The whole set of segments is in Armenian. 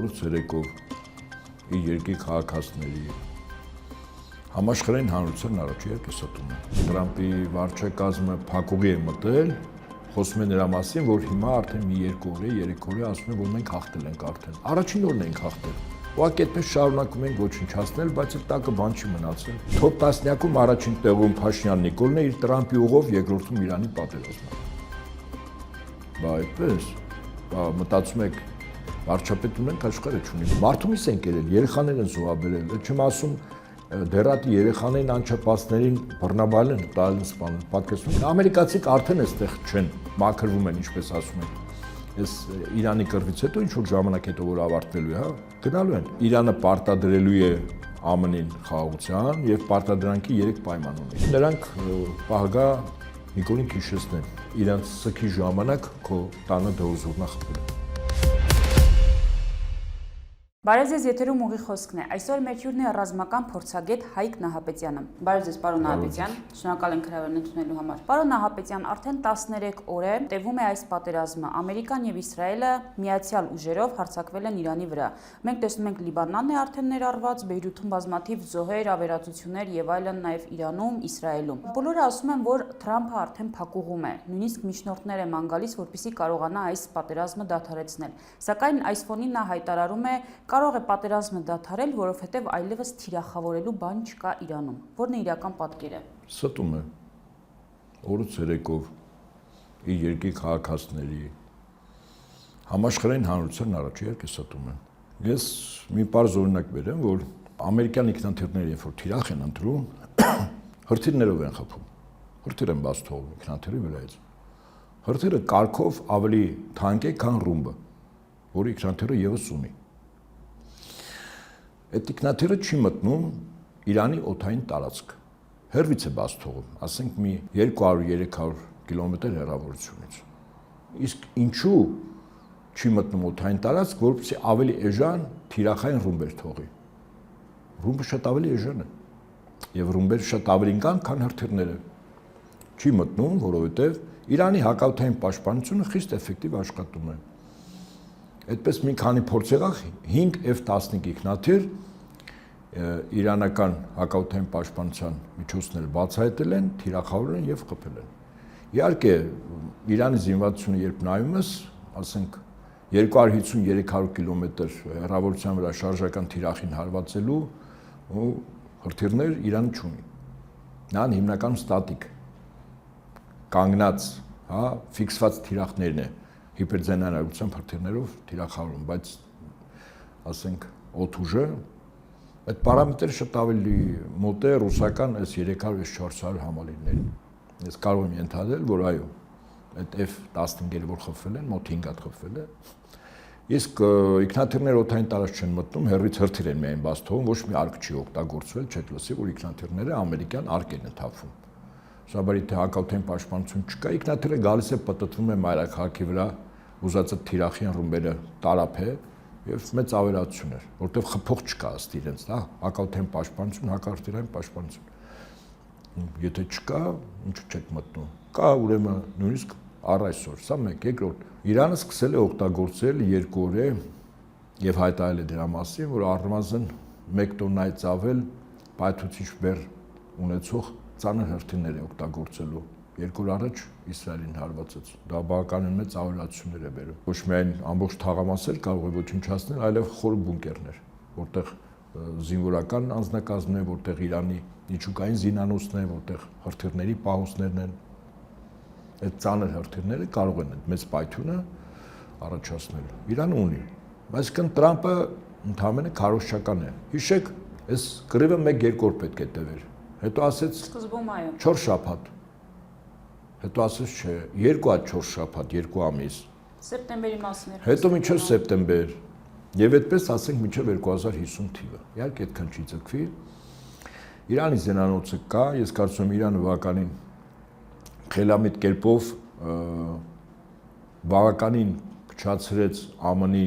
օրը ցերեկով իր երկրի քաղաքացիների համաշխարհային հանրության առաջ երկը ստում է։ Տրամպի վարչակազմը փակուղի է մտել, խոսում է նրա մասին, որ հիմա արդեն մի 2 օր է, 3 օր է, ասում են, որ մենք հաղթել ենք արդեն։ Առաջին օրն ենք հաղթել։ Ուղղակի այդպես շարունակում ենք ոչնչացնել, բայց այդ տակը բան չի մնացել։ Թոփ 10-յակում առաջին տեղում Փաշինյան Նիկոլն է, իր Տրամպի ուղով երկրորդում Իրանի պատերազմը։ Բա այդպես, մտածում եք վարչապետ ունենք, աշխարհը չունի։ Մարդումից են կերել, երեխաներ են զոհաբերել, չեմ ասում դերատի երեխաներին անչափածներին բռնաբարել են, տալ են սպանել, պատկերացնում։ Ամերիկացիք արդեն այստեղ չեն, մաքրվում են, ինչպես ասում են։ Այս Իրանի կռվից հետո ինչ-որ ժամանակ հետո որ ավարտվելու է, հա, գնալու են։ Իրանը պարտադրելու է ԱՄՆ-ին խաղաղության եւ պարտադրանքի 3 պայման ունի։ Նրանք պահագա Նիկոլին հիշեցնեն, իրանց սքի ժամանակ քո տանը դոզուրնա խփել։ Բարև ձեզ, եթերում ուղի խոսքն է։ Այսօր մեր հյուրն է ռազմական փորձագետ Հայկ Նահապետյանը։ Բարև ձեզ, պարոն Նահապետյան, շնորհակալ ենք հրավերն ընդունելու համար։ Պարոն Նահապետյան, արդեն 13 օր է տևում է այս պատերազմը։ Ամերիկան եւ Իսրայելը միացյալ ուժերով հարձակվել են Իրանի վրա։ Մենք տեսնում ենք Լիբանանն է արդեն ներառված, Բեյրութում բազմաթիվ զոհեր, ավերածություններ եւ այլն, նաեւ Իրանում, Իսրայելում։ Բոլորը ասում են, որ Թրամփը արդեն փակուղում է։ Նույնիսկ միջնորդներ է ման գալիս, որպեսզի կարողանա այս պատերազմը դադարեցնել։ Սակայն այս ֆոնին նա հայտարարում է, կարող է պատերազմը դադարել, որովհետև այլևս թիրախավորելու բան չկա Իրանում։ Որն է իրական պատկերը։ Ստում է օրը ցերեկով իր երկրի քաղաքացիների համաշխարհային հանրության առաջ երկը ստում է։ Ես մի պարզ օրինակ բերեմ, որ ամերիկյան ինքնաթիռները երբ որ թիրախ են ընտրում, հրթիռներով են խփում։ Հրթիռ են բաց թողում ինքնաթիռի վրայից։ Հրթիռը կարգով ավելի թանկ է, քան ռումբը, որը ինքնաթիռը եւս ունի։ Այդ ինքնաթիռը չի մտնում Իրանի օդային տարածք։ Հեռվից է բաց թողում, ասենք մի 200-300 կիլոմետր հեռավորությունից։ Իսկ ինչու չի մտնում օդային տարածք, որպեսզի ավելի էժան թիրախային ռումբեր թողի։ Ռումբը շատ ավելի էժան է։ Եվ ռումբերը շատ ավելի կան, քան հրթիռները։ Չի մտնում, որովհետև Իրանի հակաօդային պաշտպանությունը խիստ էֆեկտիվ աշխատում է։ Այդպես մի քանի փորձ եղավ 5 F-15 ինքնաթիռ իրանական հակաօդային պաշտպանության միջոցները բացահայտել են, թիրախավորել են եւ խփել են։ Իհարկե, Իրանի զինվածությունը երբ նայում ես, ասենք 250-300 կիլոմետր հեռավորության վրա շարժական թիրախին հարվածելու ու հրթիռներ Իրանը չունի։ Նա հիմնականում ստատիկ կանգնած, հա, ֆիքսված թիրախներն է հիպերձենարարության հրթիռներով թիրախավորում, բայց ասենք օդուժը այդ պարամետրը շատ ավելի մոտ է ռուսական այս 300-400 համալիրներին։ Ես կարող եմ ենթադրել, որ այո, այդ F-15-երը որ խփվել են, մոտ 5 հատ խփվել է։ Իսկ ինքնաթիռները օդային տարածք չեն մտնում, հեռվից հրթիռ են միայն բաց թողում, ոչ մի արկ չի օգտագործվել, չեք լսի, որ ինքնաթիռները ամերիկյան արկ են թափվում։ Սաբարի թե հակաօդային պաշտպանություն չկա, ինքնաթիռը գալիս է պտտվում է մայրաքաղաքի վրա, ուզածը թիրախյան ռումբերը տարափ է եւ մեծ ավերածություն էր, որտեղ խփող չկա ըստ իրենց, հա, հակաօդային պաշտպանություն, հակարտիրային պաշտպանություն։ Եթե չկա, ինչու չեք մտնում։ Կա ուրեմն նույնիսկ առ այսօր, սա մեկ, երկրորդ։ Իրանը սկսել է օգտագործել 2 օր է եւ հայտարարել է դրա մասին, որ առնվազն 1 տոննայից ավել պայթուցիչ բեռ ունեցող ծանր հրթիռներ է օգտագործելու 2 օր առաջ Իսրայելին հարվածեց։ Դա բավականին մեծ ավերածություններ է բերում։ Ոչ միայն ամբողջ թաղամասեր կարող է ոչնչացնել, այլև խոր բունկերներ, որտեղ զինվորական անձնակազմն է, որտեղ Իրանի միջուկային զինանոցն է, որտեղ հրթիռների պահոստներն են։ Այդ ծանր հրթիռները կարող են այդ մեծ պայթյունը առաջացնել։ Իրանը ունի։ Այսինքն Տրամպը ընդհանրապես քարոզչական է։ Հիշեք, այս կռիվը 1-2 օր պետք է տևեր։ Հետո ասեց սկզբում այո 4 շաբաթ։ Հետո ասեց չէ, 2 հատ 4 շաբաթ, 2 ամիս։ Սեպտեմբերի մասին էր։ Հետո մինչև սեպտեմբեր։ Եվ այդպես ասենք մինչև 2050 թիվը։ Իհարկե այդքան չի ձգվի։ Իրանի զենանոցը կա, ես կարծում եմ Իրանը բավականին խելամիտ կերպով բավականին փչացրեց ԱՄՆ-ի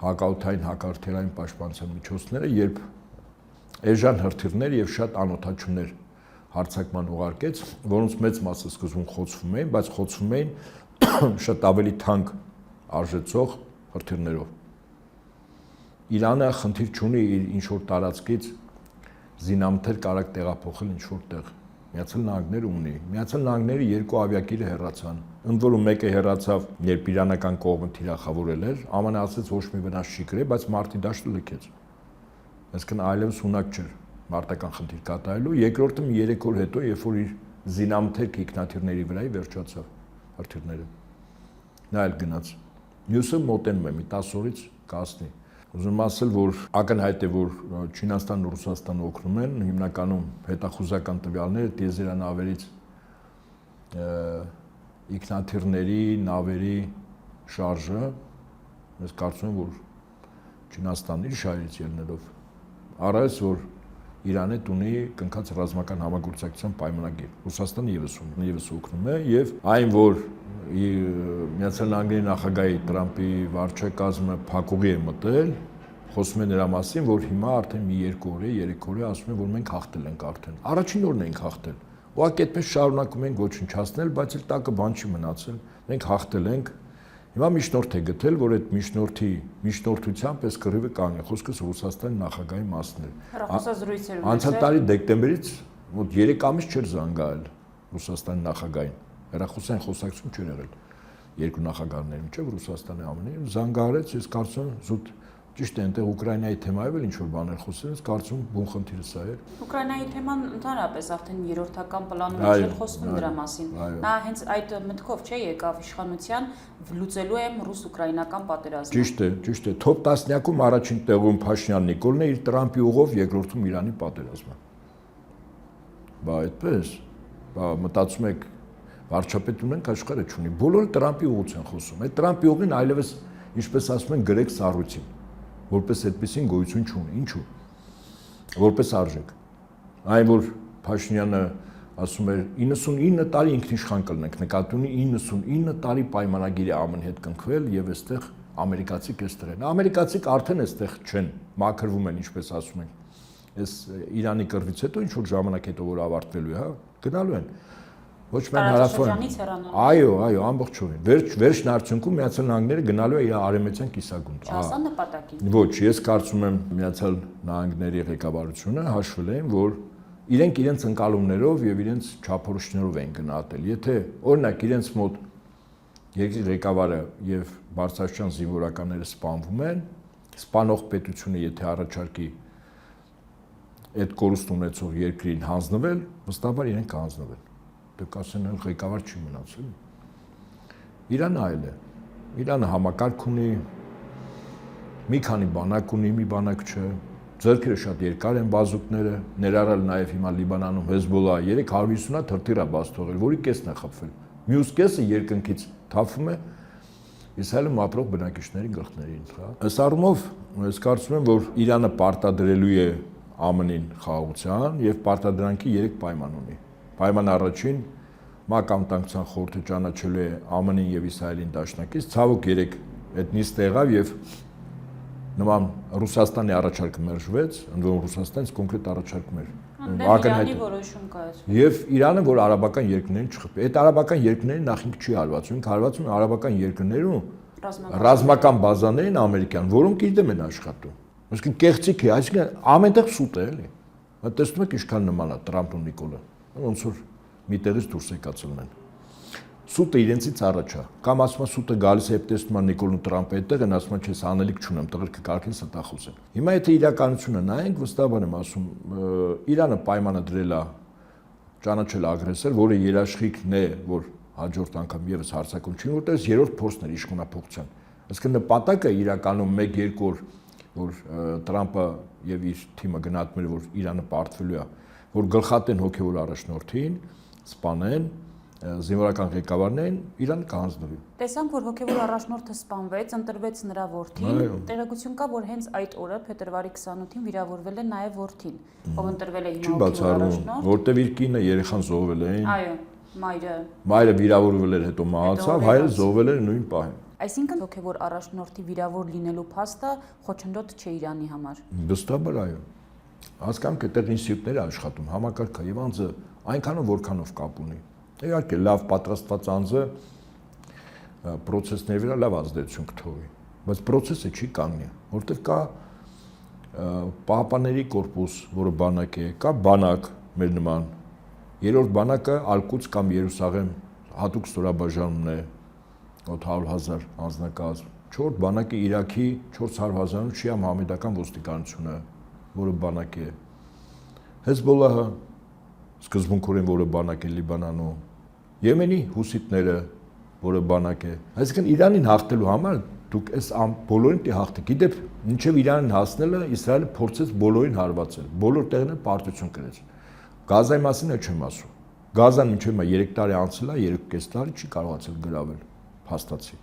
հակաօդային հակարդյունային պաշտպանության միջոցները, երբ էժան հրթիռներ եւ շատ անօդաչուներ հարցակման ուղարկեց, որոնց մեծ մասը սկզբում խոցվում էին, բայց խոցվում էին շատ ավելի թանկ արժեցող հրթիռներով։ Իրանը խնդիր չունի իր ինչ-որ տարածքից զինամթեր կարակ տեղափոխել ինչ-որ տեղ։ Միացյալ Նահանգները ունի։ Միացյալ Նահանգները 2 ավիակիր հեռացան։ Ընդ որում մեկը հեռացավ, երբ իրանական կողմը թիրախավորել էր, ԱՄՆ-ն ասաց ոչ մի վնաս չի կրել, բայց մարտի դաշտը լքեց։ Այսինքն այլևս ունակ չէր մարտական խնդիր կատարելու։ Երկրորդը մի 3 օր հետո, երբ որ իր զինամթերք ինքնաթիռների վրա վերջացավ հրթիռները։ Նա էլ գնաց։ Մյուսը մոտենում է մի 10 օրից կասնի։ Ուզում ասել, որ ակնհայտ է, որ Չինաստանն ու Ռուսաստանը օգնում են, հիմնականում հետախուզական տվյալները տիեզերանավերից ինքնաթիռների, նավերի շարժը, ես կարծում եմ, որ Չինաստանն իր շահերից ելնելով առայց, որ Իրանը ունի կնքած ռազմական համագործակցության պայմանագիր։ Ռուսաստանը ևս օգնում է եւ այն, որ Միացյալ Նահանգների նախագահի Տրամպի վարչակազմը փակուղի է մտել, խոսում է նրա մասին, որ հիմա արդեն մի 2 օր է, 3 օր է ասում են, որ մենք հաղթել ենք արդեն։ Առաջին օրն ենք հաղթել։ Ուղղակի այդպես շարունակում ենք ոչնչացնել, բայց էլ տակը բան չի մնացել։ Մենք հաղթել ենք։ Հիմա միջնորդ է գտել, որ այդ միջնորդի միջնորդությամբ այս կռիվը կանգնի։ Խոսքս Ռուսաստանի նախագահի մասն է։ Հեռախոսազրույցեր Անցյալ տարի դեկտեմբերից մոտ 3 ամիս չէր զանգահել Ռուսաստանի նախագահին։ Հեռախոսային խոսակցություն չէր եղել երկու նախագահների միջև Ռուսաստանի ԱՄՆ-ի զանգահարեց, ես կարծում եմ զուտ ճիշտ է, այնտեղ Ուկրաինայի թեմայով էլ ինչ-որ բաներ խոսել, ես կարծում եմ բուն խնդիրը սա է։ Ուկրաինայի թեման ընդհանրապես արդեն երրորդական պլանում է խոսվում դրա մասին։ Նա հենց այդ մտքով չէ եկավ իշխանության լուծելու եմ ռուս-ուկրաինական պատերազմը։ Ճիշտ է, top 10-յակում առաջին տեղում Փաշինյան Նիկոլն է, իր Տրամպի ուղով երկրորդում Իրանի պատերազմը։ Բա այդպես, մտածում եք վարչապետ ունենք աշխարհը չունի։ Բոլորը Տրամպի ուղուց են խոսում։ Այդ Տրամպի ուղին այլևս, ինչպես ասում են, գրեք սառույցին, որպես այդպեսին գոյություն չունի։ Ինչու՞։ Որպես արժեք։ Այն որ Փաշինյանը ասում էր 99 տարի ինքնիշխան կլինենք, նկատի ունի 99 տարի պայմանագիր է ԱՄՆ-ի հետ կնքվել եւ այստեղ ամերիկացիք էստեղ են։ Ամերիկացիք արդեն այստեղ չեն, մաքրվում են, ինչպես ասում են։ Այս Իրանի կռվից հետո ինչ որ ժամանակ հետո որ ավարտվելու է, հա, գնալու են։ Ոչ միայն հարավային։ Այո, ամբողջովին։ Վերջն արդյունքում Միացյալ Նահանգները գնալու է իր արևմտյան կիսագունդ։ Չասա նպատակին։ Ոչ, ես կարծում եմ Միացյալ Նահանգների ղեկավարությունը հաշվել են, որ իրենց ընկալումներով եւ իրենց չափորոշիչներով են գնահատել։ Եթե օրինակ իրենց մոտ երկրի ղեկավարը եւ բարձրաստիճան զինվորականները սպանվում են, սպանող պետությունը եթե առաջարկի այդ կորուստ ունեցող երկրին հանձնվել, վստահաբար իրենք կհանձնվեն։ Դուք ասեն էլ ղեկավար չի մնացել։ Իրանը այլ է։ Իրանը համակարգ ունի, մի քանի բանակ ունի, մի բանակ չէ։ Ձեռքերը շատ երկար են բազուկները, ներառյալ նաև հիմա Լիբանանում Հեզբոլլա 350-ա թրթիռ է բաց թողել, որի կեսն է խփվել։ Մյուս կեսը երկնքից թափվում է Իսրայելում ապրող բնակիչների գլխներին, հա։ Ըստ առումով, ես կարծում եմ, որ Իրանը պարտադրելու է ԱՄՆ-ին խաղաղության եւ պարտադրանքի 3 պայման ունի։ Պայման առաջին ՄԱԿ անվտանգության խորհուրդը ճանաչելու է ԱՄՆ-ին եւ Իսրայելին դաշնակից, ցավոք 3 այդ նիստ եղավ եւ նման Ռուսաստանի առաջարկը մերժվեց, ընդ որում Ռուսաստանից կոնկրետ առաջարկում էր։ Իրանի որոշում կա։ Եվ Իրանը, որ արաբական երկրներին չխփի։ Այդ արաբական երկրներին նախ ինքը չի հարվածում, ինքը հարվածում է արաբական երկրներում ռազմական բազաներին ամերիկյան, որոնք իր դեմ են աշխատում։ Այսինքն կեղծիք է, այսինքն ամենտեղ սուտ է, էլի։ Տեսնում եք ինչքան նման է Տրամփն ու Նիկոլը։ Ոնց որ մի տեղից դուրս եկածելն են։ Սուտը իրենցից առաջ է։ Կամ ասում է սուտը գալիս է, տեսնում է Նիկոլն ու Տրամպը այդտեղ են, ասում է չես անելիք չունեմ, տղերքը կարգին ստախոս են։ Հիմա եթե իրականությունը նայենք, վստահաբար եմ ասում, Իրանը պայմանը դրել է ճանաչել ագրեսոր, որը երաշխիքն է, որ հաջորդ անգամ եւս հարձակում չի, որտեղ երրորդ փորձն էր իշխանափոխության։ Այսինքն նպատակը իրականում 1-2 օր, որ Տրամպը եւ իր թիմը գնահատում էր, որ Իրանը պարտվելու է, որ գլխատեն հոգեվոր առաջնորդին, սպանեն զինվորական ղեկավարներին Իրան կհանձնվի։ Տեսանք, որ հոգևոր առաջնորդը սպանվեց, ընտրվեց նրա որդին։ Տեղեկություն կա, որ հենց այդ օրը փետրվարի 28-ին վիրավորվել է նաև որդին, ով ընտրվել է հիմա հոգևոր առաջնորդ։ Որտեւ իր կինը երեխան զոհվել էին։ Այո, մայրը։ Մայրը վիրավորվել էր, հետո մահացավ, հայրը զոհվել էր նույն պահին։ Այսինքն հոգևոր առաջնորդի վիրավոր լինելու փաստը խոչընդոտ չէ Իրանի համար։ Վստահաբար այո։ Հասկանում եք, այդտեղ ինստիտուտներ է աշխատում, համակարգը եւ անձը այնքանով որքանով կապ ունի։ Իհարկե լավ պատրաստված անձը process-ների վրա լավ ազդեցություն կթողի, բայց process-ը չի կանգնի, որտեղ կա Պահապանների կորպուս, որը բանակ է, կա բանակ մեր նման։ Երրորդ բանակը Ալկուց կամ Երուսաղեմ հատուկ ստորաբաժանումն է 800,000 անձնակազմ։ Չորրորդ բանակը Իրաքի 400,000 շիա մահամեդական ոստիկանությունը, որը բանակ է։ Հեզբոլլահը սկզբունքորեն որը բանակ է Լիբանանում, Եմենի հուսիտները, որը բանակ է։ Այսինքն Իրանին հաղթելու համար դուք այս բոլորին պիտի հաղթեք։ Գիտեք, մինչև Իրանին հասնելը Իսրայելը փորձեց բոլորին հարվածել, բոլոր տեղերն պարտություն կրեց։ Գազայի մասին չեմ ասում։ Գազան մինչև 3 տարի անցել է, 2.5 տարի չի կարողացել գրավել, փաստացի։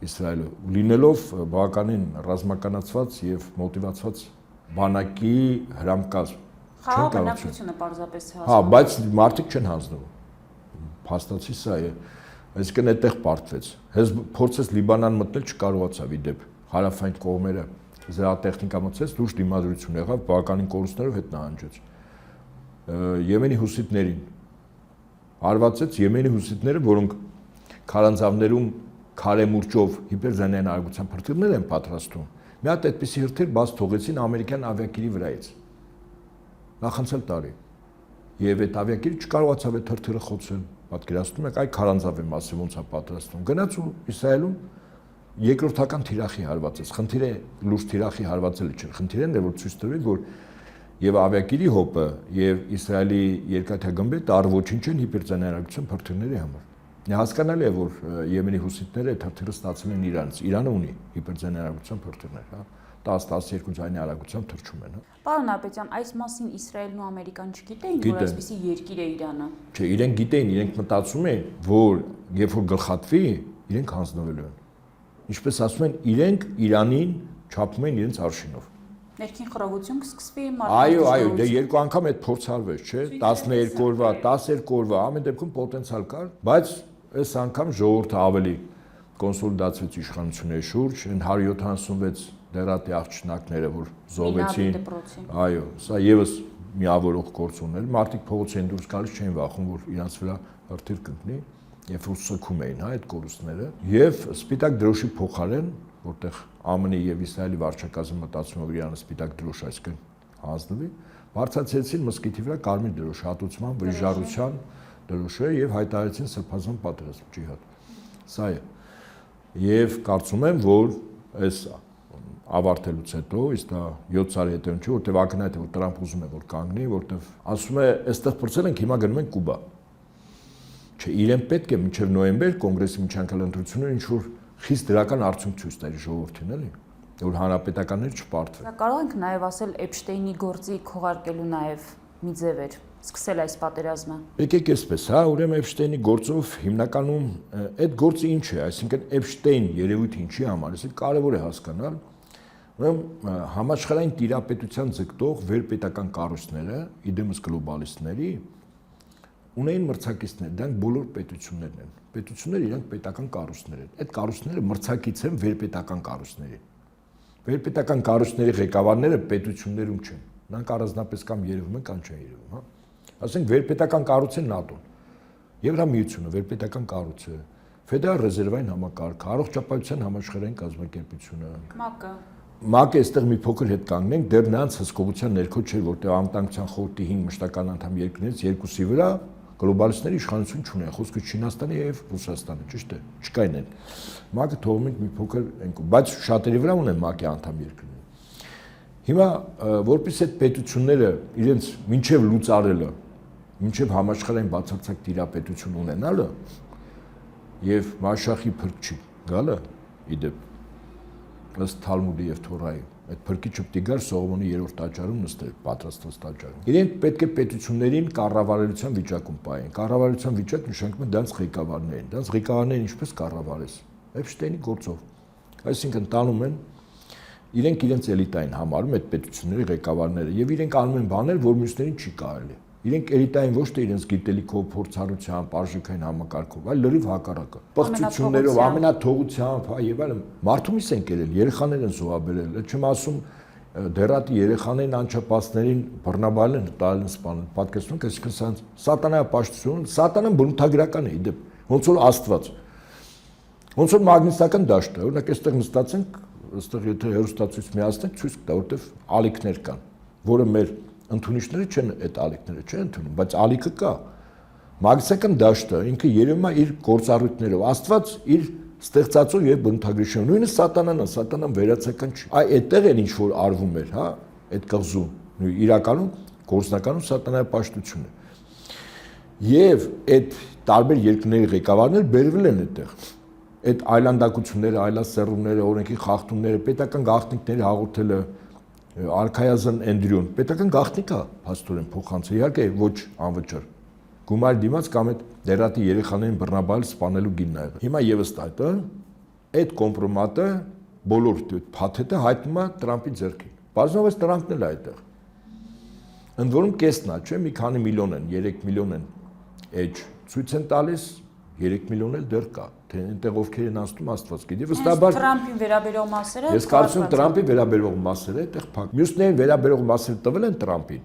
Իսրայելը լինելով բավականին ռազմականացված եւ մոտիվացված բանակի հրամկազմ Խաղաղ բնակչությունը պարզապես հասնում։ Հա, բայց մարդիկ չեն հանձնվում։ Փաստացի սա է։ Այսինքն այդտեղ պարտվեց։ Հենց փորձեց Լիբանան մտնել, չկարողացավ իդեպ հարավային կողմերը զրահատեխնիկա մտցեց, դուրս դիմադրություն եղավ, բավականին կորուստներով հետ նահանջեց։ Եմենի հուսիտներին հարվածեց Եմենի հուսիտները, որոնք քարանձավներում քարեմուրճով հիպերզանյան արագության հրթիռներ են պատրաստում։ Մի հատ այդպիսի հրթիռ բաց թողեցին ամերիկյան ավիակիրի վրայից։ Նախանցել տարի։ Եվ այդ ավիակիրը չկարողացավ այդ հրթիռը խոցել։ Պատկերացնում եք, այ քարանձավ է մասը ոնց է պատրաստվում։ Գնաց ու Իսրայելում երկրորդական թիրախի հարվածեց։ Խնդիրը լուրջ թիրախի հարվածելը չէ։ Խնդիրն է, որ ցույց տվի, որ եւ ավիակիրի հոպը եւ Իսրայելի երկաթագմբեթը առ-ոչինչ են հիպերձանարագության հրթիռների համար։ Հասկանալի է, որ Եմենի հուսիտները այդ հրթիռը ստացել են Իրանից։ Իրանը ունի հիպերձանարագության հրթիռներ, հա։ 10-12 ձայնի արագությամբ թռչում են, հա։ Պարոն Ապետյան, այս մասին Իսրայելն ու Ամերիկան չգիտեին, որ այսպիսի երկիր է Իրանը։ Չէ, իրենք գիտեին, իրենք մտածում են, որ երբ որ գլխատվի, իրենք հանձնվելու են։ Ինչպես ասում են, իրենք Իրանին չափում են իրենց արշինով։ Ներքին խռովություն կսկսվի Այո, դե երկու անգամ այդ փորձարվեց, չէ, 12 օրվա, 12 օրվա, ամեն դեպքում պոտենցիալ կար, բայց այս անգամ ժողովուրդը ավելի կոնսոլիդացվեց իշխանությունների շուրջ, այն 176 դերատի աղջնակները, որ զոհվեցին։ Այո, սա եւս միավորող գործ ուներ։ Մարդիկ փողոց են դուրս գալիս, չէին վախում, որ իրանց վրա հրթիռ կընկնի, եւ սուսքում էին, հա, այդ կորուստները։ Եվ սպիտակ դրոշի փոխարեն, որտեղ ԱՄՆ-ի եւ Իսրայելի վարչակազմը մտածում էր Իրանը սպիտակ դրոշ այսքան հանձնվի, բարձրացրեցին մսկիթի վրա կարմիր դրոշ, հատուցման, վրիժառության դրոշը եւ հայտարարեցին սրբազան պատերազմ, ջիհադ։ Սա է։ Եվ կարծում եմ, որ այս ավարտելուց հետո, իսկ դա 7 տարի հետո չէ, որտեղ ակնհայտ է, որ Տրամփ ուզում է որ կանգնի, որտեղ ասում է, այստեղ փորձել ենք, հիմա գնում ենք Կուբա։ Չէ, իրեն պետք է մինչև նոյեմբեր կոնգրեսի միջանկյալ ընտրությունները ինչ որ խիստ դրական արդյունք ցույց տալի ժողովրդին, էլի, որ հանրապետականներ չպարտվեն։ Կարող ենք նաև ասել Էփշտեյնի գործի քողարկելու նաև մի ձև էր սկսել այս պատերազմը։ Եկեք այսպես, հա, ուրեմն Էփշտեյնի գործով հիմնականում այդ գործը ինչ է, այսինքն Էփշտեյն երևույթը ինչի համար, այսինքն կարևոր է հասկանալ, ուրեմն համաշխարհային տիրապետության ձգտող վերպետական կառույցները, իդեմս գլոբալիստների ունեին մրցակիցներ, դրանք բոլոր պետություններն են։ Պետությունները իրենք պետական կառույցներ են։ Այդ կառույցները մրցակից են վերպետական կառույցներին։ Վերպետական կառույցների ղեկավարները պետություններում չեն։ Նրանք առանձնապես կամ երևում են, կամ չեն երևում, հա։ Ասենք վերպետական կառույցը ՆԱՏՕ-ն, Եվրամիությունը, վերպետական կառույցը, Ֆեդերալ ռեզերվային համակարգը, առողջապահության համաշխարհային կազմակերպությունը, ՄԱԿ-ը այստեղ մի փոքր հետ կանգնենք, դեռ նրանց հսկողության ներքո չէր, որտեղ անվտանգության խորհրդի 5 մշտական անդամ երկրներից 2-ի վրա գլոբալիստների իշխանություն չունեն, խոսքը Չինաստանի եւ Ռուսաստանի, ճիշտ է, չկային են։ ՄԱԿ-ը թողում ենք մի փոքր այնքան, բայց շատերի վրա ունեն ՄԱԿ-ի անդամ երկրներ։ Հիմա որպես այդ պետությունները իրենց մինչև լուծարելը, մինչև համաշխարհային բացարձակ տիրապետություն ունենալը եւ Մաշախի փրկչի գալը իդեպ ըստ Թալմուդի եւ Թորայի այդ փրկիչը պիտի գար Սողոմոնի 3-րդ տաճարում նստել, պատրաստված տաճարում։ Իրենք պետք է պետություններին կառավարելիության վիճակում պահեն։ Կառավարելիության վիճակ նշանակում է դրանց ղեկավարներին։ Դրանց ղեկավարներին ինչպես կառավարես։ Էփշտեյնի գործով։ Այսինքն տանում են իրենք իրենց էլիտային համարում այդ պետությունների ղեկավարները եւ իրենք անում են բաներ, որ մյուսներին չի կարելի։ Իրենք էլիտային ոչ թե իրենց գիտելիքով, փորձառությամբ, արժեքային համակարգով, այլ լրիվ հակառակը։ Պղծություններով, ամենաթողությամբ, հա եւ այլն։ Մարդումից են կերել, երեխաներ են զոհաբերել, չեմ ասում դերատի երեխաներին անչափածներին բռնաբարել են, տալ են սպանել։ Պատկերացնում եք, այսինքն սատանայապաշտություն, սատանան բնութագրական է, իդեպ ոնց որ Աստված։ Ոնց որ մագնիսական դաշտը, օրինակ այստեղ նստած ենք այստեղ եթե հերոստացույց միացնենք, ցույց կտա, որտեվ ալիքներ կան, որը մեր ընդունիչները չեն այդ ալիքները չեն ընդունում, բայց ալիքը կա։ Մագնիսական դաշտը ինքը երևում է իր գործառույթներով, Աստված իր ստեղծածով եւ բնութագրիչով, նույնիսկ սատանան վերացական չի։ Այդտեղ էլ ինչ որ արվում էր, հա, այդ կղզում, իրականում գործնականում սատանայի պաշտությունն է։ Եվ այդ տարբեր երկրների ղեկավարները բերվել են այդտեղ։ Այդ այլանդակությունները, այլասերումները, օրենքի խախտումները, պետական գաղտնիքների հաղորդելը, արքայազն Էնդրյուն, պետական գաղտնիք է փաստորեն փոխանցել, իհարկե ոչ անվճար։ Գումար դիմաց կամ այդ դերատի երեխաներին բռնաբարել սպանելու գինն է եղել։ Հիմա եւս այդ կոմպրոմատը բոլոր փաթեթը հայտնում է Տրամպի ձեռքին։ Բազմովս Տրամպն էլ է այդտեղ։ Ընդ որում կեսն է, չէ՞, մի քանի միլիոն են, 3 միլիոն են էջ ցույց են տալիս, 3 միլիոն էլ դեռ կա, թե այնտեղ ովքեր են անցնում Աստված գիտի, վստահաբար Տրամպին վերաբերող մասերը։ Ես կարծում եմ Տրամպի վերաբերող մասերը այդտեղ փակ։ Մյուսներին վերաբերող մասերը տվել են Տրամպին,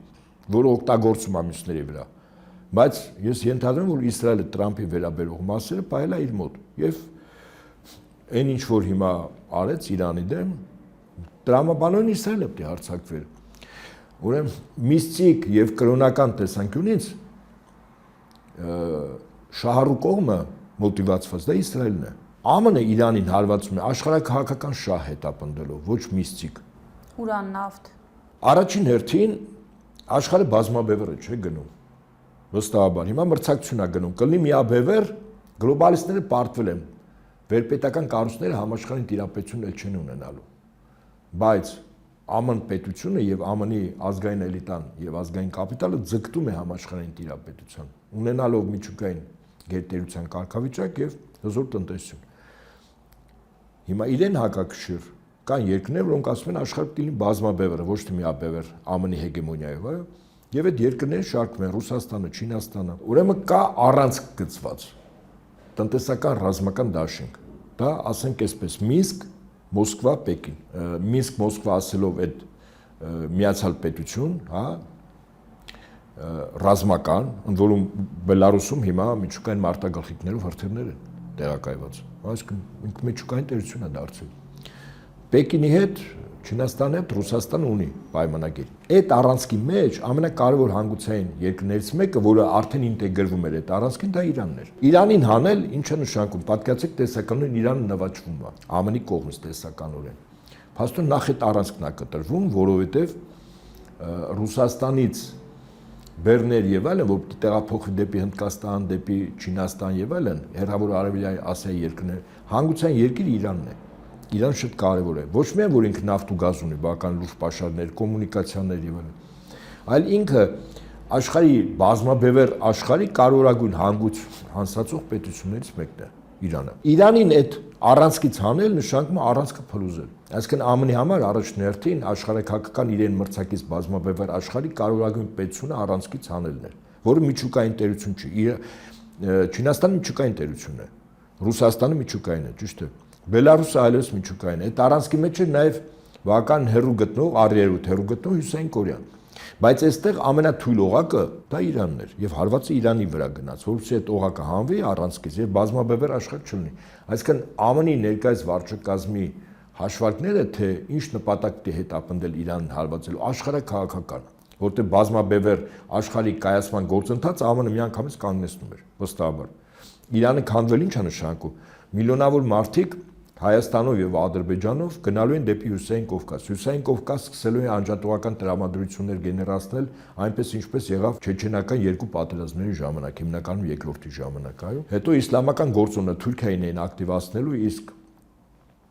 որը օգտագործում է մյուսների վրա։ Բայց ես ենթադրում եմ, որ Իսրայելը Տրամպի վերաբերող մասերը պահել է իր մոտ եւ այն ինչ որ հիմա արեց Իրանի դեմ, տրամաբանորեն Իսրայելը պետք է հարձակվեր։ Ուրեմն միստիկ եւ կրոնական տեսանկյունից շահառու կողմը մոտիվացված դա Իսրայելն է։ ԱՄՆ-ը Իրանին հարվածում է աշխարհաքաղաքական շահ հետապնդելով, ոչ միստիկ։ Ուրան, նավթ։ Առաջին հերթին աշխարհը բազմաբևեռ է, չէ՞ գնում։ Վստահաբար հիմա մրցակցություն է գնում, կլինի միաբևեռ, գլոբալիստները պարտվել են, վերպետական կառույցները համաշխարհային տիրապետություն էլ չեն ունենալու։ Բայց ԱՄՆ պետությունը եւ ԱՄՆ-ի ազգային էլիտան եւ ազգային կապիտալը ձգտում է համաշխարհային տիրապետության, ունենալով միջուկային գերտերության կարգավիճակ եւ հզոր տնտեսություն։ Հիմա իրեն հակակշիռ կան երկրներ, որոնք ասում են աշխարհը լինի բազմաբևեռ, ոչ թե միաբևեռ ԱՄՆ-ի հեգեմոնիայով, այո, եւ այդ երկրները շարքում են Ռուսաստանը, Չինաստանը։ Ուրեմն կա առանց գծված տնտեսական ռազմական դաշինք։ Դա ասենք այսպես Մինսկ, Մոսկվա, Պեկին։ Մինսկ, Մոսկվա ասելով այդ միացյալ պետություն, հա, ռազմական, ընդ որում Բելարուսում հիմա միջուկային մարտագլխիկներով հրթիռներ են տեղակայված։ Այսինքն ինքը միջուկային տերություն է դարձել։ Պեկինի հետ, Չինաստանի հետ Ռուսաստանը ունի պայմանագիր։ Այդ առանցքի մեջ ամենակարևոր հանգուցային երկրներից մեկը, որը արդեն ինտեգրվում էր այդ առանցքին, դա Իրանն էր։ Իրանին հանել ինչ է նշանակում։ Պատկերացեք տեսականորեն Իրանը նվաճվում է ԱՄՆ-ի կողմից տեսականորեն։ Փաստորեն նախ այդ առանցքն է կտրվում, որովհետև Ռուսաստանից Բեռներ եւ այլն, որ տեղափոխվի դեպի Հնդկաստան, դեպի Չինաստան եւ այլն, հեռավոր Արևելյան Ասիայի երկրներ, հանգուցային երկիր Իրանն է։ Իրան շատ կարևոր է։ Ոչ միայն որ ինքը նավթ ու գազ ունի, բավական լուրջ պաշարներ, կոմունիկացիաներ եւ այլն, այլ ինքը աշխարհի բազմաբևեռ աշխարհի կարևորագույն հանգույց հանձնացող պետություններից մեկն է Իրանը։ Իրանին այդ առանցքից հանել նշանակում է առանցքը փլուզել։ Այսինքն ԱՄՆ-ի համար առաջնահերթին աշխարհակական իրեն մրցակից բազմաբևեռ աշխարհի կարևորագույն պետությունը առանցքից հանելն էր, որը միջուկային տերություն չի։ Չինաստանը միջուկային տերություն է, Ռուսաստանը միջուկային է, ճիշտ է։ Բելարուսը այլևս միջուկային է։ Այդ առանցքի մեջ է նաև բավական հեռու գտնող, առերուտ հեռու գտնող Հյուսիսային Կորեան։ Բայց այստեղ ամենաթույլ օղակը դա Իրանն էր եւ հարվածը Իրանի վրա գնաց, որովհետեւ այդ օղակը հանվի առանցքից եւ բազմաբևեռ աշխարհ չլինի։ Այսինքն ԱՄՆ-ի ներկայիս վարչակազմի հաշվարկները թե ինչ նպատակ դե հետապնդել Իրանին հարվածելու աշխարհակաղակական, որտեղ բազմաբևեռ աշխարհի կայացման գործընթացը ԱՄՆ-ը միանգամից կանգնեցնում էր, վստահաբար։ Իրանը քանդվել ինչ է նշանակում։ Միլիոնավոր մարդիկ Հայաստանով եւ Ադրբեջանով գնալու են դեպի Հյուսիսային Կովկաս։ Հյուսիսային Կովկաս սկսելու է անջատողական տրամադրություններ գեներացնել, այնպես ինչպես եղավ չեչենական երկու պատերազմների ժամանակ, հիմնականում երկրորդի ժամանակ, այո։ Հետո իսլամական գործոնը Թուրքիային էին ակտիվացնելու, իսկ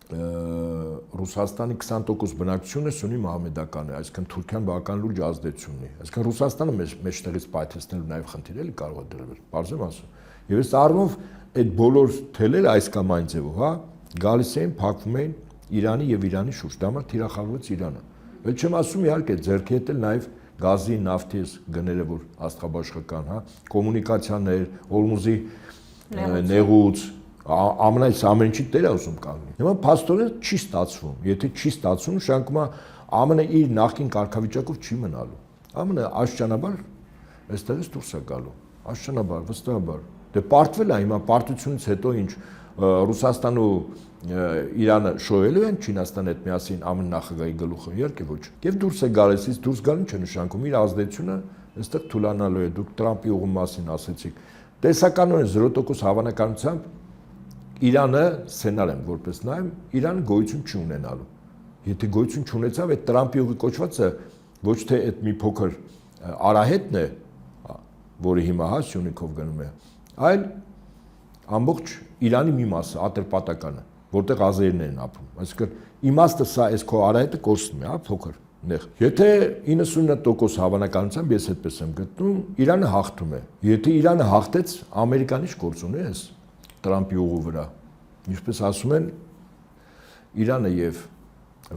Ռուսաստանի 20% բնակչությունը սուննի մահմեդական է, այսինքն Թուրքիան բավական լուրջ ազդեցություն ունի։ Այսինքն Ռուսաստանը մեջտեղից պայթեցնելու նաև խնդիր էլի կարող է դրվել։ Բարձր ասում։ Եվ այս առումով այդ բոլոր թելերը այս կամ այն ձևով, հա, գալիս էին, փակվում էին Իրանի եւ Իրանի շուրջ, դա համար թիրախավորվեց Իրանը։ Ել չեմ ասում իհարկե ձեռքի հետ էլ նաեւ գազի, նավթի գները, որ աստղաբաշխական, հա, կոմունիկացիաներ, Օրմուզի նեղուց, ամենից ամեն ինչի տեր է ուզում կանգնի։ Հիմա փաստորեն չի ստացվում։ Եթե չի ստացվում, նշանակում է ԱՄՆ-ը իր նախկին կարգավիճակով չի մնալու։ ԱՄՆ-ը աշճանաբար այստեղից դուրս է գալու։ Աշճանաբար, վստահաբար։ Դե պարտվել է հիմա պարտությունից հետո ինչ Ռուսաստանն ու Իրանը շոյելու են Չինաստանի հետ միասին ԱՄՆ նախագահի գլուխը, իհարկե ոչ։ Եվ դուրս է գալիս, իսկ դուրս գալու չէ նշանակում իր ազդեցությունը այստեղ թուլանալու է։ Դուք Տրամպի ուղու մասին ասեցիք։ Տեսականորեն 0% հավանականությամբ Իրանը սցենար եմ որպես նայում, Իրանը գոյություն չունենալու։ Եթե գոյություն չունեցավ, այդ Տրամպի ուղի կոչվածը ոչ թե այդ մի փոքր արահետն է, որը հիմա Սյունիքով գնում է, այլ ամբողջ Իրանի մի մասը, ատրպատականը, որտեղ ազերիներն են ապրում։ Այսինքն իմաստը սա այս քո արահետը կորցնում է, հա, փոքր նեղ։ Եթե 99% հավանականությամբ ես այդպես եմ գտնում, Իրանը հաղթում է։ Եթե Իրանը հաղթեց, Ամերիկան ինչ գործ ունի էս Տրամպի ուղու վրա։ Ինչպես ասում են, Իրանը եւ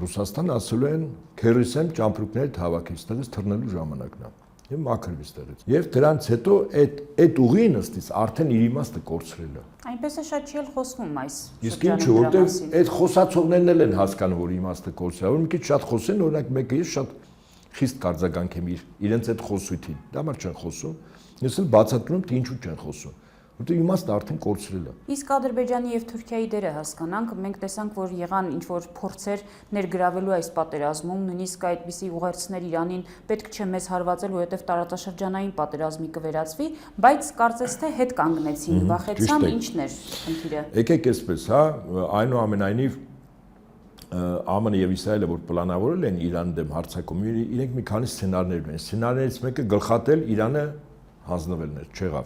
Ռուսաստանը ասելու են քերիսեմ ճամպրուկների հավաքից, դրանց թռնելու ժամանակն է։ Եվ մաքրվի ստերից։ Եվ դրանից հետո այդ ուղին ըստիս արդեն իր իմաստը կորցրել է։ Այնպես է շատ չի խոսվում այս։ Իսկ ինչու, որտեղ այդ խոսացողներն էլ են հասկանում, որ իմաստը կորցրել է, որ մի քիչ շատ խոսեն, օրինակ մեկը ես շատ խիստ կարձագանք եմ իրենց այդ խոսույթին։ Դա մար չեն խոսում։ Ես էլ բացատրում եմ, թե ինչու չեն խոսում։ Որտեղ իմաստը արդեն կորցրել է։ Իսկ Ադրբեջանի եւ Թուրքիայի դերը հասկանանք, մենք տեսանք, որ եղան ինչ որ փորձեր ներգրավելու այս պատերազմում, նույնիսկ այդպիսի ուղերձներ Իրանին պետք չէ մեզ հարվածել, որովհետեւ տարածաշրջանային պատերազմի կվերածվի, բայց կարծես թե հետ կանգնեցին, վախեցան, ինչն էր խնդիրը։ Եկեք այսպես, հա, այնուամենայնիվ ԱՄՆ եւ Իսրայելը որ պլանավորել են Իրանի դեմ հարձակում, իրենք մի քանի սցենարներ ունեն։ Սցենարներից մեկը գլխատել Իրանը հանձնվելն էր, չեղավ։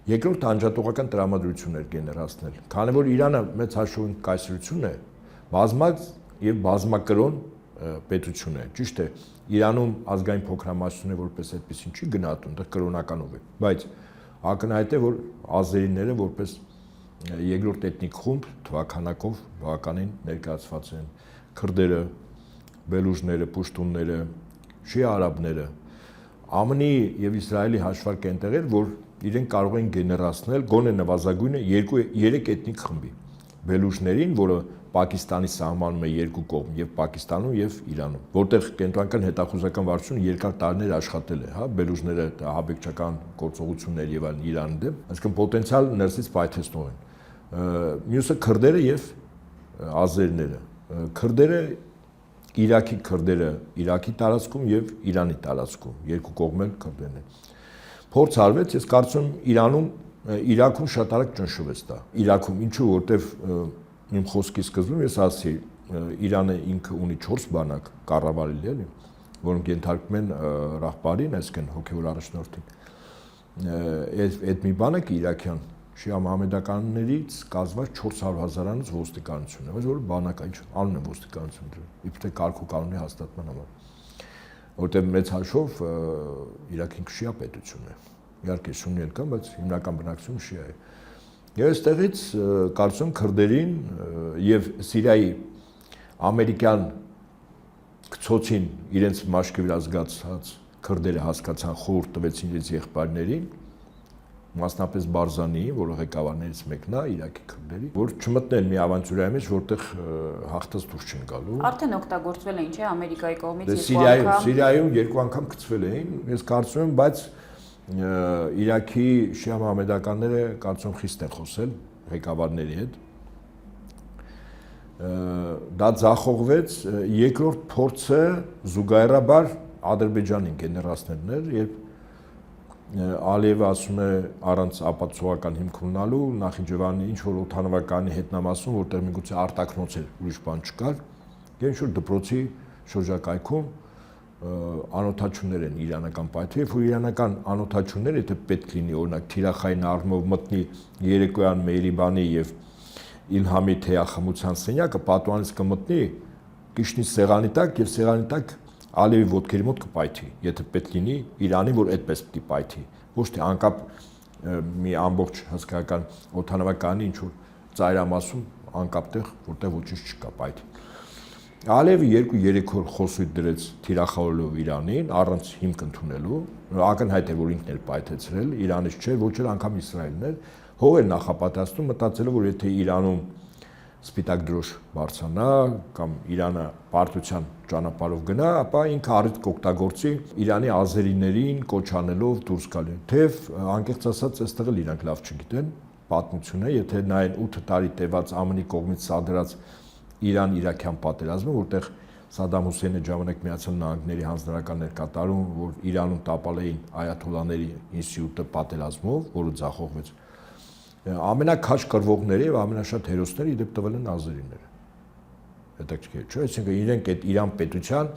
Երկրորդ անջատողական տրամադրություններ գեներացնել։ Քանի որ Իրանը մեծ հաշվով կայսրություն է, բազմակ եւ բազմակրոն պետություն է։ Ճիշտ է, Իրանում ազգային փոքրամասնությունը որպես այդպեսին չի գնահատում, դա կրոնականով է, բայց ակնհայտ է, որ ազերիները որպես երկրորդ էթնիկ խումբ թվականակով բավականին ներկայացված են։ Քրդերը, բելուժները, պուշտունները, շիա արաբները, ԱՄՆ-ի եւ Իսրայելի հաշվարկը այնտեղ էր, որ իրենք կարող են գեներացնել գոնե նվազագույնը 2-3 էթնիկ խմբի։ Բելուժներին, որը Պակիստանի սահմանում է երկու կողմ, եւ Պակիստանում եւ Իրանում, որտեղ կենտրոնական հետախուզական վարչությունը երկար տարիներ աշխատել է, հա, բելուժները ահաբեկչական գործողություններ եւ այլն Իրանի դեմ, այսինքն պոտենցիալ ներսից պայթեցնող են։ Մյուսը քրդերը եւ ազերիները։ Քրդերը Իրաքի քրդերը Իրաքի տարածքում եւ Իրանի տարածքում, երկու կողմել քրդերն են։ Փորձ արվեց, ես կարծում եմ Իրաքում շատ արագ ճնշվեց դա։ Իրաքում ինչու, որտեվ իմ խոսքի սկզբում ես ասացի, Իրանը ինքը ունի 4 բանակ կառավարելի էլի, որոնք ենթարկվում են ռահբարին, այսինքն հոգևոր առաջնորդին։ Այդ մի բանակը իրաքյան շիա մահմեդականներից կազմված 400,000-անից ոստիկանություն է, որ բանակ է, ինչ անում է ոստիկանություն դրել, իբրե կարգու կանոնի հաստատման համար։ Որտեղ մեծ հաշվով Իրաքը ինքը շիա պետություն է։ Իհարկե սուննի էլ կան, բայց հիմնական բնակչությունը շիա է։ Եվ այստեղից կարծում քրդերին եւ Սիրիայի ամերիկյան գծոցին իրենց մաշկի վրա զգացած քրդերը հասկացան, խորհուրդ տվեցին իրենց եղբայրներին, մասնապես Բարզանի, որը ղեկավարներից մեկն է Իրաքի քրդերի, որ չմտնեն մի ավանտյուրայի մեջ, որտեղ հաղթած դուրս չեն գալու։ Արդեն օգտագործվել էին, չէ՞, Ամերիկայի կողմից երկու անգամ։ Սիրիայում երկու անգամ գծվել էին, ես կարծում եմ, բայց Իրաքի շիա մահմեդականները կարծում խիստ են խոսել ղեկավարների հետ։ Դա ձախողվեց, երկրորդ փորձը զուգահեռաբար Ադրբեջանին գեներացնելն էր, երբ Ալիևը ասում է առանց ապացուցողական հիմք ունենալու Նախիջևանի ինչ որ օդանավականի հետնամասում, որտեղ միգուցե արտակնոց էր, ուրիշ բան չկար, եւ ինչ որ դպրոցի շրջակայքում անօթաչուներ են իրանական պայթի, եւ որ իրանական անօթաչուները, եթե պետք լինի, օրինակ թիրախային առումով մտնի երեկոյան Մեյրիբանի եւ Իլհամի թեյախմության սենյակը, պատուանից կմտնի Կիշնի սեղանի տակ եւ սեղանի տակ Ալիևի ոտքերի մոտ կպայթի, եթե պետք լինի Իրանին, որ այդպես պետք է պայթի, ոչ թե անկապ մի ամբողջ հսկայական օդանավականի ինչ որ ծայրամասում անկապ տեղ, որտեղ ոչինչ չկա պայթի։ Ալիևը 2-3 օր խոսույթ դրեց թիրախավորելով Իրանին, առանց հիմք ընդունելու, ակնհայտ է, որ ինքն էր պայթեցրել, Իրանից չէ, ոչ էլ անգամ Իսրայելն էր, հող էր նախապատրաստում, մտածելով, որ եթե Իրանում սպիտակ դրոշ բարձրանա կամ Իրանը պարտության ճանապարհով գնա, ապա ինքը առիթ կօգտագործի Իրանի ազերիներին կոչ անելով դուրս գալու։ Թեև անկեղծ ասած, այստեղ էլ իրանք լավ չգիտեն պատմությունը, եթե նայեն 8 տարի տևած ԱՄՆ-ի կողմից սադրած Իրան-Իրաքյան պատերազմը, որտեղ Սադամ Հուսեյնը ժամանակ Միացյալ Նահանգների հանձնարարական էր կատարում, որ Իրանում տապալ էին այաթոլլաների ինստիտուտը պատերազմով, որը ձախողվեց։ Ամենաքաջ կռվողները եւ ամենաշատ հերոսները իդեպ տվել են ազերիները։ Հետաքրքիր չէ՞, այսինքն իրենք այդ Իրան պետության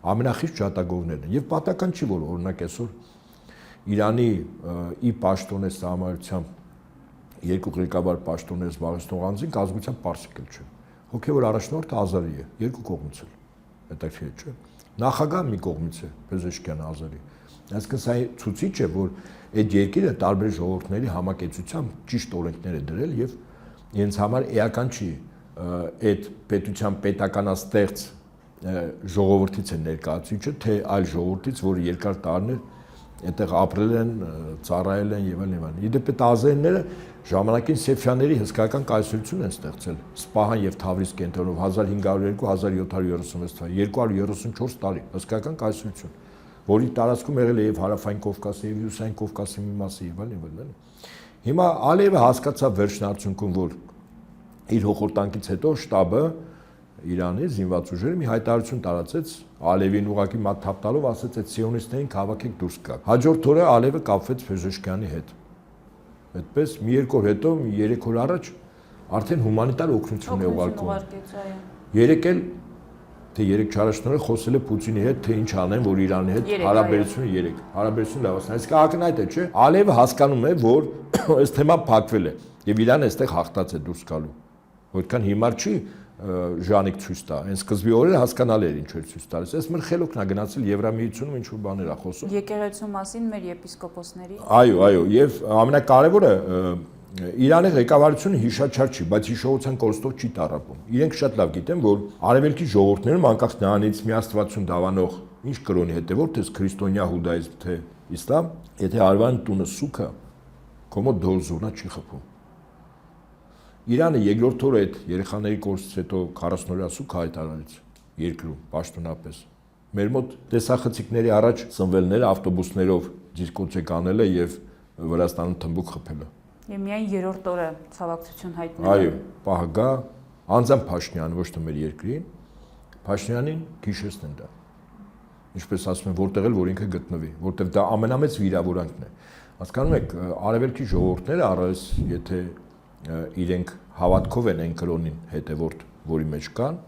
ամենախիստ ջատագովներն են։ Եվ պատահական չի, որ օրինակ այսօր Իրանի ի պաշտոնե սահմանությամբ երկու ղեկավար պաշտոններ զբաղեցնող անձին կազմության պարսիկ չէ։ Հոգևոր առաջնորդը ազարի է, երկու կողմից էլ։ Հետաքրքիր չէ՞։ Նախագահ մի կողմից է, Փեզեշքյանը ազարի։ Այսինքն սա ցույց է, որ այդ երկիրը տարբեր ժողովուրդների համակեցությամբ ճիշտ օրենքներ է դրել եւ իրենց համար էական չի այդ պետության պետականաստեղծ ժողովրդից է ներկայացուցիչը, թե այլ ժողովրդից, որը երկար տարիներ այդտեղ ապրել են, ծառայել են եւ այլն։ Իդեպ այդ ազերիները ժամանակին Սեֆյանների հսկայական կայսրություն են ստեղծել Սպահան եւ Թավրիզ կենտրոնով 1502-1736 թվականին 234 տարի հսկայական կայսրություն, որի տարածքում եղել է եւ Հարավային Կովկասի եւ Հյուսիսային Կովկասի մի մասը եւ այլն։ Հիմա Ալիևը հասկացավ վերջնարդյունքում, որ իր հոխորտանքից հետո շտաբը Իրանի զինված ուժերը մի հայտարարություն տարածեց Ալիևին ուղղակի մատ թափ տալով, ասաց այդ սիոնիստներին քաղաքեք դուրս գա։ Հաջորդ օրը Ալիևը կապվեց Փեզեշքյանի հետ։ Այդպես մի երկու օր հետո, 3 օր առաջ արդեն հումանիտար օգնություն է ուղարկում։ Երեք էլ թե 3 առաջնորդը խոսել է Պուտինի հետ, թե ինչ անեն, որ Իրանի հետ հարաբերությունը լավացնեն։ Այսինքն ակնհայտ է, չէ՞։ Ալիևը հասկանում է, որ այս թեման փակվել է եւ Իրանը այստեղ հաղթած է դուրս գալու։ Որքան հիմար չի Ժանիկ ցույց տա։ Այն սկզբի օրերը հասկանալի էր ինչ էր ցույց տալիս։ Այս մեր խելոքն է գնացել Եվրամիությունում ինչ որ բաներ է խոսում։ Եկեղեցու մասին մեր եպիսկոպոսների։ Այո, եւ ամենակարևորը Իրանի ղեկավարությունը հիշաչար չի, բայց հիշողության կորստով չի տառապում։ Իրենք շատ լավ գիտեն, որ արևելքի ժողովուրդներում անկախ նրանից մի աստվածություն դավանող ինչ կրոնի հետևորդ, թե քրիստոնյա հուդայիզմ, թե իսլամ, եթե արվան տունը սուքը, կոմոդ դոլզուրնա չի խփում։ Իրանը երկրորդ օրը այդ երեխաների կորստից հետո 40-օրյա սուք հայտարարեց երկրում պաշտոնապես։ Մեր մոտ տեսախցիկների առաջ սնվելները ավտոբուսներով դիսկոթեկ անելը եւ Վրաստանում թմբուկ խփելը։ Եվ միայն երրորդ օրը ցավակցություն հայտնել։ Այո, պահագա անձամբ Փաշինյանը, ոչ թե մեր երկրին, Փաշինյանին գիշերն են դա։ Ինչպես ասում են, որտեղ էլ որ ինքը գտնվի, որտեղ դա ամենամեծ վիրավորանքն է։ Հասկանում եք, արևելքի ժողովուրդները առայս եթե իրենք հավատքով են այն կրոնին հետևորդ, որի մեջ կան,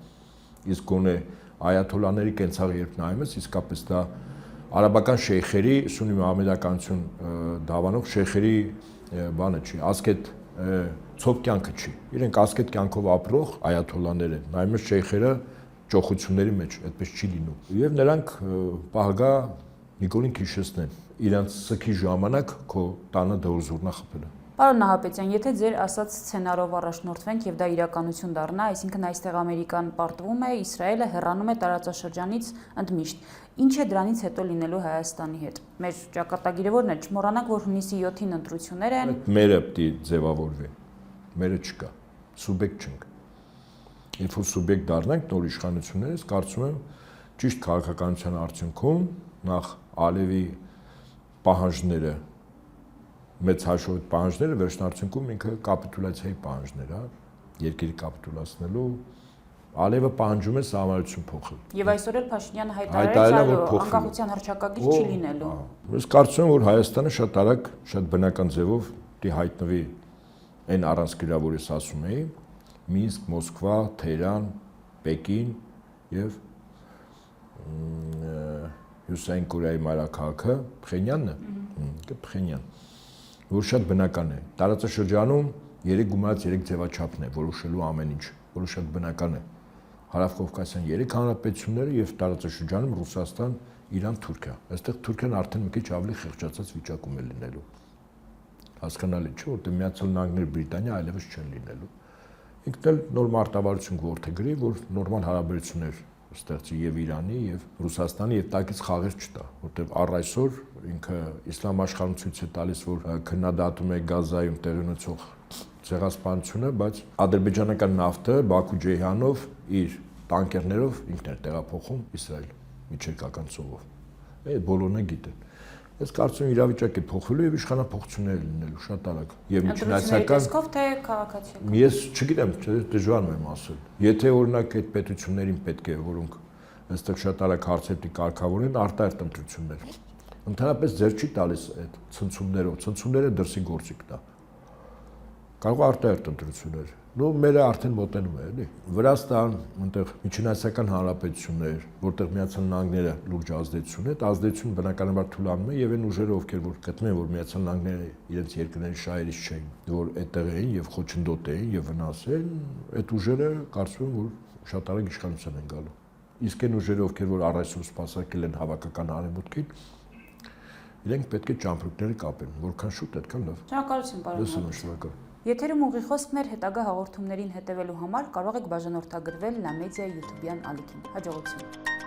իսկ գոնե այաթոլլաների կենցաղը երբ նայում ես, իսկապես դա արաբական շեյխերի, սուննի մուհամեդականություն դավանող շեյխերի բանը չի, ասկետ ցոփ կյանքը չի։ Իրենք ասկետ կյանքով ապրող այաթոլլաներ են։ Նայում ես շեյխերը ճոխությունների մեջ, այդպես չի լինում։ Եվ նրանք պահագա Նիկոլին Քիշեսն են իրանց սքի ժամանակ քո տանը դոլզուրնա խփելը։ Պարոն Նահապետյան, եթե ձեր ասած սցենարով առաջնորդվենք եւ դա իրականություն դառնա, այսինքն այստեղ Ամերիկան պարտվում է, Իսրայելը հեռանում է տարածաշրջանից ընդմիշտ, ինչ է դրանից հետո լինելու Հայաստանի հետ։ Մեր ճակատագիրը որն է, չմոռանանք, որ հունիսի 7-ին ընտրություններ են։ Մերը պիտի ձևավորվի։ Մերը չկա։ Սուբյեկտ չենք։ Երբ որ սուբյեկտ դառնանք նոր իշխանություններից, կարծում եմ ճիշտ քաղաքականության արդյունքում նախ Ալիևի պահանջները մեծ հաշվով պահանջները վերջնարդյունքում ինքը կապիտուլյացիայի պահանջներ, հա, երկիրը կապիտուլացնելու, Ալիևը պահանջում է սահմանություն փոխել։ Եւ այսօր էլ Փաշինյանը հայտարարել է, որ անկախության հռչակագիր չի լինելու։ Ես կարծում եմ, որ Հայաստանը շատ արագ, շատ բնական ձևով պիտի հայտնվի այն առանցքիրա, որ ես ասում էի, Մինսկ, Մոսկվա, Թեհրան, Պեկին եւ Հյուսիսային Կորեայի մայրաքաղաքը Փխենյանն է, Փխենյան, որ շատ բնական է։ Տարածաշրջանում 3 գումարած 3 ձևաչափն է որոշելու ամեն ինչ, որը շատ բնական է։ Հարավկովկասյան 3 հանրապետությունները եւ տարածաշրջանում Ռուսաստան, Իրան, Թուրքիա։ Այստեղ Թուրքիան արդեն մի քիչ ավելի խեղճացած վիճակում է լինելու։ Հասկանալի չէ, որտեղ Միացյալ Նահանգներ, Բրիտանիա այլևս չեն լինելու։ Ինքն էլ նոր մարտավարություն գործագրի, որ նորմալ հարաբերություններ ստեղծի եւ Իրանի եւ Ռուսաստանի եւ տակից խաղեր չտա, որտեղ առ այսօր ինքը իսլամ աշխարհում ցույց է տալիս, որ քննադատում է Գազայում տեղի ունեցող ցեղասպանությունը, բայց ադրբեջանական նավթը Բաքու Ջեյհանով իր տանկերներով ինքն էր տեղափոխում Իսրայել միջերկական ծովով։ Այդ բոլորն գիտեն։ Ես կարծում եմ իրավիճակը փոխվելու եւ իշխանապողություններ լինելու շատ արագ։ Եվ միջնայցական տեսքով թե քաղաքացիական։ Ես չգիտեմ, դժվար եմ ասել։ Եթե օրինակ այդ պետություններին պետք է, որոնք այստեղ շատ արագ հարցերի կարգավորեն արտահերտ ընտրություններ։ Ընդհանրապես ձեր չի տալիս այդ ցնցումներով, ցնցումները դրսի գործիքն է։ Կարող արտահերտ ընտրություններ։ Նո մերը արդեն մոտենում է, էլի։ Վրաստան, այնտեղ միջինասիական հանրապետություններ, որտեղ Միացյալ Նահանգները լուրջ ազդեցություն է, այդ ազդեցությունը բնականաբար թուլանում է եւ այն ուժերը, ովքեր որ գտնում են, որ Միացյալ Նահանգները իրենց երկրների շահերից չէին, որ այդտեղ էին եւ խոչընդոտ էին եւ վնասեն, այդ ուժերը կարծում եմ, որ շատ արագ իշխանության են գալու։ Իսկ այն ուժերը, ովքեր որ առայժմ սպասարկել են հավաքական արևմուտքին, իրենք պետք է ճամփորդները կապեն, որքան շուտ այդքան լավ։ Շնորհակալություն, պարոն Նահապետյան։ Եթերում ուղի խոսքներ հետագա հաղորդումներին հետևելու համար կարող եք բաժանորդագրվել Լամեդիա YouTube-յան ալիքին։ Հաջողություն։